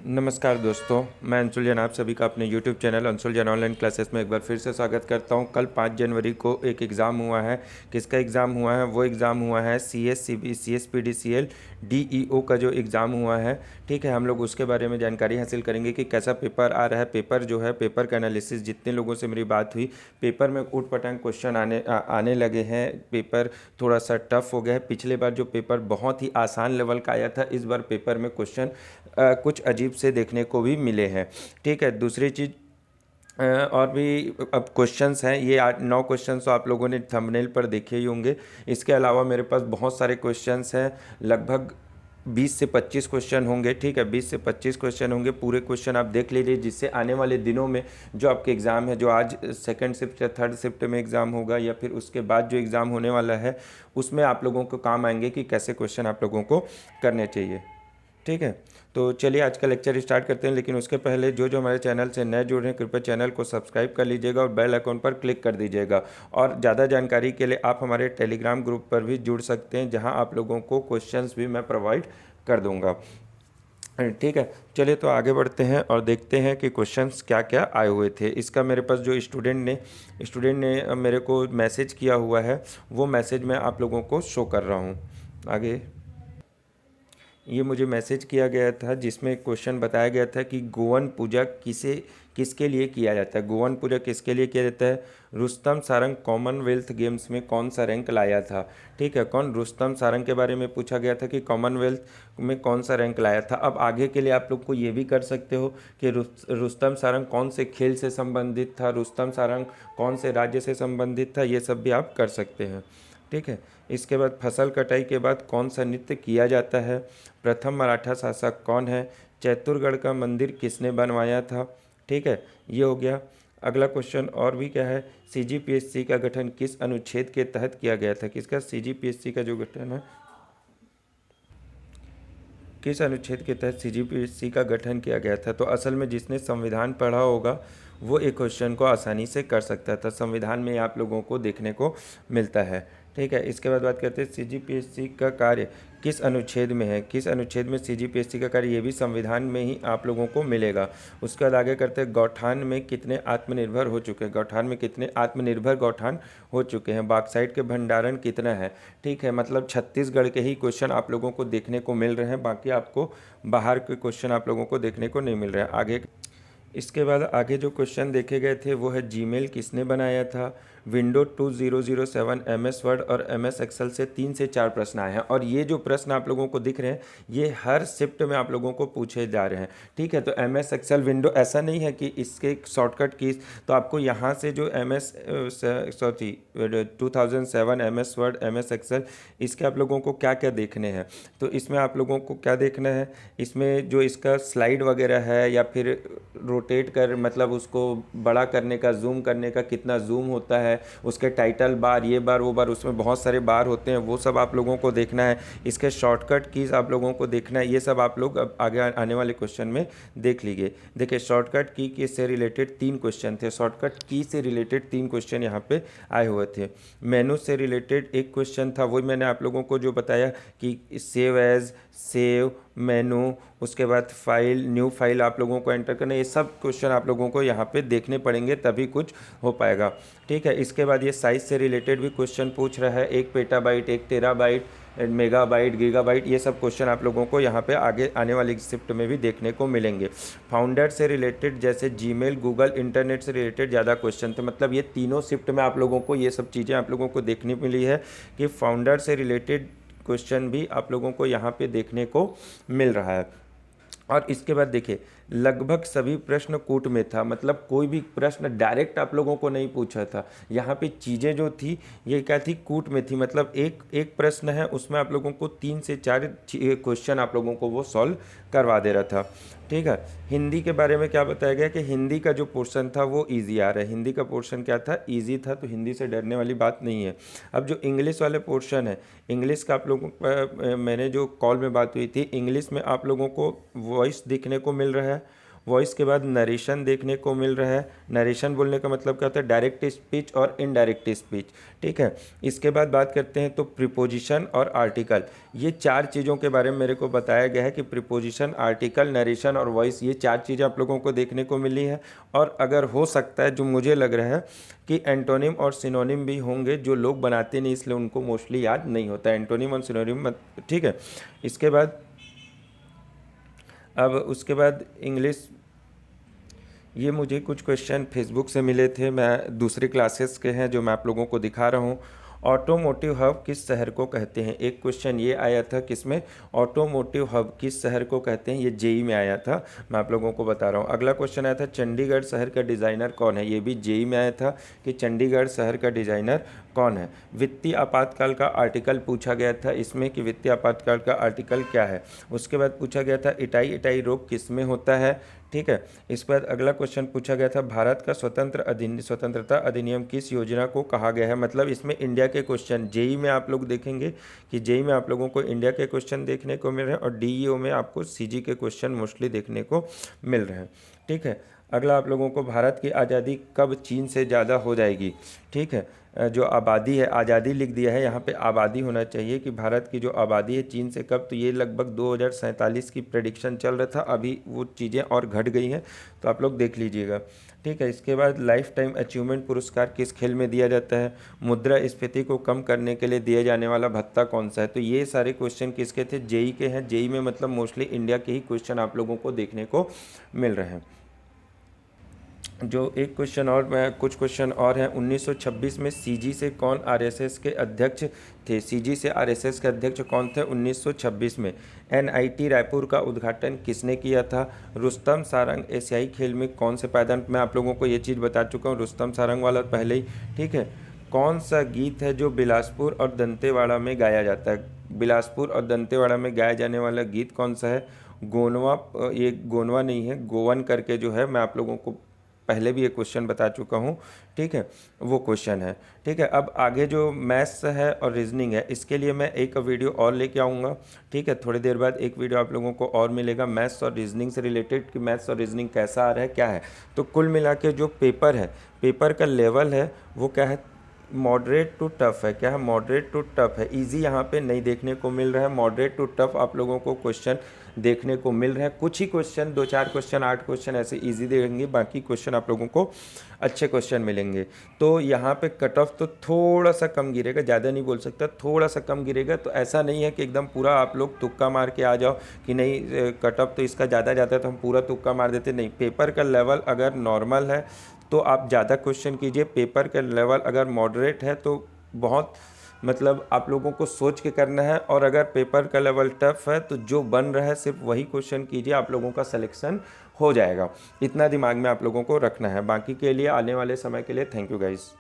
नमस्कार दोस्तों, मैं अंशुल जैन आप सभी का अपने YouTube channel Anshul Jain online classes में एक बार फिर से स्वागत करता हूं। कल 5 जनवरी को एक एग्ज़ाम हुआ है। किसका एग्ज़ाम हुआ है? वो एग्ज़ाम हुआ है CSPDCL DEO का जो एग्ज़ाम हुआ है। ठीक है, हम लोग उसके बारे में जानकारी हासिल करेंगे कि कैसा पेपर आ रहा है। पेपर जो है, पेपर का एनालिसिस, जितने लोगों से मेरी बात हुई, पेपर में ऊट-पटांग क्वेश्चन आने लगे हैं। पेपर थोड़ा सा टफ हो गया है। पिछले बार जो पेपर बहुत ही आसान लेवल का आया था, इस बार पेपर में क्वेश्चन कुछ अजीब से देखने को भी मिले हैं। ठीक है, दूसरी चीज़, और भी अब क्वेश्चंस हैं। ये 8-9 क्वेश्चंस तो आप लोगों ने थंबनेल पर देखे ही होंगे। इसके अलावा मेरे पास बहुत सारे क्वेश्चंस हैं, लगभग 20 से 25 क्वेश्चन होंगे। ठीक है, 20 से 25 क्वेश्चन होंगे। पूरे क्वेश्चन आप देख लीजिए, जिससे आने वाले दिनों में जो आपके एग्ज़ाम है, जो आज सेकंड शिफ्ट या थर्ड शिफ्ट में एग्ज़ाम होगा, या फिर उसके बाद जो एग्ज़ाम होने वाला है, उसमें आप लोगों को काम आएंगे कि कैसे क्वेश्चन आप लोगों को करने चाहिए। ठीक है, तो चलिए आज का लेक्चर स्टार्ट करते हैं। लेकिन उसके पहले जो जो हमारे चैनल से नए जुड़ रहे हैं, कृपया चैनल को सब्सक्राइब कर लीजिएगा और बेल आइकन पर क्लिक कर दीजिएगा। और ज़्यादा जानकारी के लिए आप हमारे टेलीग्राम ग्रुप पर भी जुड़ सकते हैं, जहां आप लोगों को क्वेश्चंस भी मैं प्रोवाइड कर दूंगा। ठीक है, चलिए तो आगे बढ़ते हैं और देखते हैं कि क्वेश्चंस क्या क्या आए हुए थे। इसका मेरे पास जो स्टूडेंट ने मेरे को मैसेज किया हुआ है, वो मैसेज मैं आप लोगों को शो कर रहा हूँ आगे। ये मुझे मैसेज किया गया था, जिसमें क्वेश्चन बताया गया था कि गोवन पूजा किसके लिए किया जाता है। गोवन पूजा किसके लिए किया जाता है? रुस्तम सारंग कॉमनवेल्थ गेम्स में कौन सा रैंक लाया था? ठीक है, कौन? रुस्तम सारंग के बारे में पूछा गया था कि कॉमनवेल्थ में कौन सा रैंक लाया था। अब आगे के लिए आप लोग को ये भी कर सकते हो कि रुस्तम सारंग कौन से खेल से संबंधित था, रुस्तम सारंग कौन से राज्य से संबंधित था, ये सब भी आप कर सकते हैं। ठीक है, इसके बाद फसल कटाई के बाद कौन सा नृत्य किया जाता है? प्रथम मराठा शासक कौन है? चित्तौड़गढ़ का मंदिर किसने बनवाया था? ठीक है, ये हो गया। अगला क्वेश्चन और भी क्या है? CGPSC का गठन किस अनुच्छेद के तहत किया गया था? किसका? CGPSC का जो गठन है, किस अनुच्छेद के तहत CGPSC का गठन किया गया था? तो असल में जिसने संविधान पढ़ा होगा, वो एक क्वेश्चन को आसानी से कर सकता था। संविधान में आप लोगों को देखने को मिलता है। ठीक है, इसके बाद बात करते हैं CGPSC का कार्य किस अनुच्छेद में है। किस अनुच्छेद में CGPSC का कार्य, ये भी संविधान में ही आप लोगों को मिलेगा। उसके बाद आगे करते हैं, गौठान में कितने आत्मनिर्भर हो चुके हैं? गौठान में कितने आत्मनिर्भर गौठान हो चुके हैं? बॉक्साइट के भंडारण कितना है? ठीक है, मतलब छत्तीसगढ़ के ही क्वेश्चन आप लोगों को देखने को मिल रहे हैं, बाकी आपको बाहर के क्वेश्चन आप लोगों को देखने को नहीं मिल रहे हैं। आगे, इसके बाद आगे जो क्वेश्चन देखे गए थे, वो है जीमेल किसने बनाया था? विंडो 2007, MS वर्ड और MS एक्सेल से 3 से 4 प्रश्न आए हैं। और ये जो प्रश्न आप लोगों को दिख रहे हैं, ये हर शिफ्ट में आप लोगों को पूछे जा रहे हैं। ठीक है, तो MS एक्सेल विंडो, ऐसा नहीं है कि इसके शॉर्टकट कीज, तो आपको यहाँ से जो 2007 MS वर्ड, MS एक्सेल, इसके आप लोगों को क्या क्या देखने हैं? तो इसमें आप लोगों को क्या देखना है? इसमें जो इसका स्लाइड वगैरह है, या फिर रोटेट कर, मतलब उसको बड़ा करने का, जूम करने का कितना जूम होता है, उसके टाइटल बार, ये बार वो बार, उसमें बहुत सारे बार होते हैं, वो सब आप लोगों को देखना है। इसके शॉर्टकट कीज़ आप लोगों को देखना है। ये सब आप लोग अब आगे आने वाले क्वेश्चन में देख लीजिए। देखिए, शॉर्टकट की से रिलेटेड 3 क्वेश्चन थे। शॉर्टकट की से रिलेटेड 3 क्वेश्चन यहाँ पे आए हुए थे। मेनू से रिलेटेड एक क्वेश्चन था, वही मैंने आप लोगों को जो बताया कि सेव एज, सेव मेनू, उसके बाद फाइल, न्यू फाइल आप लोगों को एंटर करना, ये सब क्वेश्चन आप लोगों को यहाँ पे देखने पड़ेंगे, तभी कुछ हो पाएगा। ठीक है, इसके बाद ये साइज़ से रिलेटेड भी क्वेश्चन पूछ रहा है। 1 पेटाबाइट, 1 टेराबाइट, मेगाबाइट, गीगाबाइट, ये सब क्वेश्चन आप लोगों को यहाँ पे आगे आने वाली शिफ्ट में भी देखने को मिलेंगे। फाउंडर से रिलेटेड, जैसे जीमेल, गूगल, इंटरनेट से रिलेटेड ज़्यादा क्वेश्चन थे। मतलब ये तीनों शिफ्ट में आप लोगों को ये सब चीज़ें आप लोगों को देखने मिली है कि फाउंडर से रिलेटेड क्वेश्चन भी आप लोगों को यहाँ पे देखने को मिल रहा है। और इसके बाद देखिए, लगभग सभी प्रश्न कूट में था, मतलब कोई भी प्रश्न डायरेक्ट आप लोगों को नहीं पूछा था। यहाँ पे चीज़ें जो थी, ये क्या थी, कूट में थी। मतलब एक एक प्रश्न है, उसमें आप लोगों को 3 से 4 क्वेश्चन आप लोगों को वो सॉल्व करवा दे रहा था। ठीक है, हिंदी के बारे में क्या बताया गया कि हिंदी का जो पोर्शन था वो इजी आ रहा है। हिंदी का पोर्शन क्या था? इजी था, तो हिंदी से डरने वाली बात नहीं है। अब जो इंग्लिश वाले पोर्शन है, इंग्लिश का आप लोगों मैंने जो कॉल में बात हुई थी, इंग्लिश में आप लोगों को वॉइस दिखने को मिल रहा है, वॉइस के बाद नरेशन देखने को मिल रहा है। नरेशन बोलने का मतलब क्या होता है, डायरेक्ट स्पीच और इनडायरेक्ट स्पीच, ठीक है। इसके बाद बात करते हैं तो प्रीपोजिशन और आर्टिकल, ये चार चीज़ों के बारे में मेरे को बताया गया है कि प्रीपोजिशन, आर्टिकल, नरेशन और वॉइस, ये चार चीज़ें आप लोगों को देखने को मिली है। और अगर हो सकता है, जो मुझे लग रहा है कि एंटोनिम और सिनोनिम भी होंगे, जो लोग बनाते नहीं इसलिए उनको मोस्टली याद नहीं होता एंटोनिम और सिनोनिम, ठीक है। इसके बाद अब उसके बाद इंग्लिश, ये मुझे कुछ क्वेश्चन फेसबुक से मिले थे, मैं दूसरी क्लासेस के हैं जो मैं आप लोगों को दिखा रहा हूँ। ऑटोमोटिव हब किस शहर को कहते हैं, एक क्वेश्चन ये आया था, किसमें, ऑटोमोटिव हब किस शहर को कहते हैं, ये जेई में आया था, मैं आप लोगों को बता रहा हूँ। अगला क्वेश्चन आया था, चंडीगढ़ शहर का डिज़ाइनर कौन है, ये भी जेई में आया था कि चंडीगढ़ शहर का डिज़ाइनर कौन है। वित्तीय आपातकाल का आर्टिकल पूछा गया था इसमें कि वित्तीय आपातकाल का आर्टिकल क्या है। उसके बाद पूछा गया था इटाई इटाई रोग किस में होता है, ठीक है। इस पर अगला क्वेश्चन पूछा गया था, भारत का स्वतंत्रता अधिनियम किस योजना को कहा गया है। मतलब इसमें इंडिया के क्वेश्चन, जेई में आप लोग देखेंगे कि जेई में आप लोगों को इंडिया के क्वेश्चन देखने को मिल रहे हैं और डीईओ में आपको सीजी के क्वेश्चन मोस्टली देखने को मिल रहे हैं, ठीक है। अगला आप लोगों को, भारत की आज़ादी कब चीन से ज़्यादा हो जाएगी, ठीक है। जो आबादी है, आज़ादी लिख दिया है, यहाँ पे आबादी होना चाहिए कि भारत की जो आबादी है चीन से कब, तो ये लगभग 2047 की प्रेडिक्शन चल रहा था, अभी वो चीज़ें और घट गई हैं, तो आप लोग देख लीजिएगा, ठीक है। इसके बाद लाइफ टाइम अचीवमेंट पुरस्कार किस खेल में दिया जाता है, मुद्रास्फीति को कम करने के लिए दिए जाने वाला भत्ता कौन सा है। तो ये सारे क्वेश्चन किसके थे, जेई के हैं। जेई में मतलब मोस्टली इंडिया के ही क्वेश्चन आप लोगों को देखने को मिल रहे हैं। जो एक क्वेश्चन और, मैं कुछ क्वेश्चन और हैं, 1926 में सीजी से कौन आरएसएस के अध्यक्ष थे, सीजी से आरएसएस के अध्यक्ष कौन थे 1926 में। एनआईटी रायपुर का उद्घाटन किसने किया था, रुस्तम सारंग एशियाई खेल में कौन से पायदान, मैं आप लोगों को ये चीज़ बता चुका हूँ, रुस्तम सारंग वाला पहले ही, ठीक है। कौन सा गीत है जो बिलासपुर और दंतेवाड़ा में गाया जाता है, बिलासपुर और दंतेवाड़ा में गाया जाने वाला गीत कौन सा है, गोनवा, ये गोनवा नहीं है, गोवन करके जो है, मैं आप लोगों को पहले भी एक क्वेश्चन बता चुका हूँ, ठीक है, वो क्वेश्चन है, ठीक है। अब आगे जो मैथ्स है और रीजनिंग है, इसके लिए मैं एक वीडियो और लेके आऊँगा, ठीक है। थोड़ी देर बाद एक वीडियो आप लोगों को और मिलेगा मैथ्स और रीजनिंग से रिलेटेड कि मैथ्स और रीजनिंग कैसा आ रहा है, क्या है। तो कुल मिला के जो पेपर है, पेपर का लेवल है वो क्या है, मॉडरेट टू टफ है, क्या है, मॉडरेट टू टफ है। इजी यहाँ पे नहीं देखने को मिल रहा है, मॉडरेट टू टफ आप लोगों को क्वेश्चन देखने को मिल रहे हैं। कुछ ही क्वेश्चन, 2-4 क्वेश्चन, 8 क्वेश्चन ऐसे इजी देंगे, बाकी क्वेश्चन आप लोगों को अच्छे क्वेश्चन मिलेंगे। तो यहाँ पे कट ऑफ तो थोड़ा सा कम गिरेगा, ज़्यादा नहीं बोल सकता, थोड़ा सा कम गिरेगा। तो ऐसा नहीं है कि एकदम पूरा आप लोग तुक्का मार के आ जाओ कि नहीं कट ऑफ तो इसका ज़्यादा जाता है तो हम पूरा तुक्का मार देते, नहीं। पेपर का लेवल अगर नॉर्मल है तो आप ज़्यादा क्वेश्चन कीजिए, पेपर का लेवल अगर मॉडरेट है तो बहुत मतलब आप लोगों को सोच के करना है, और अगर पेपर का लेवल टफ है तो जो बन रहा है सिर्फ वही क्वेश्चन कीजिए, आप लोगों का सिलेक्शन हो जाएगा। इतना दिमाग में आप लोगों को रखना है। बाकी के लिए आने वाले समय के लिए थैंक यू गाइस।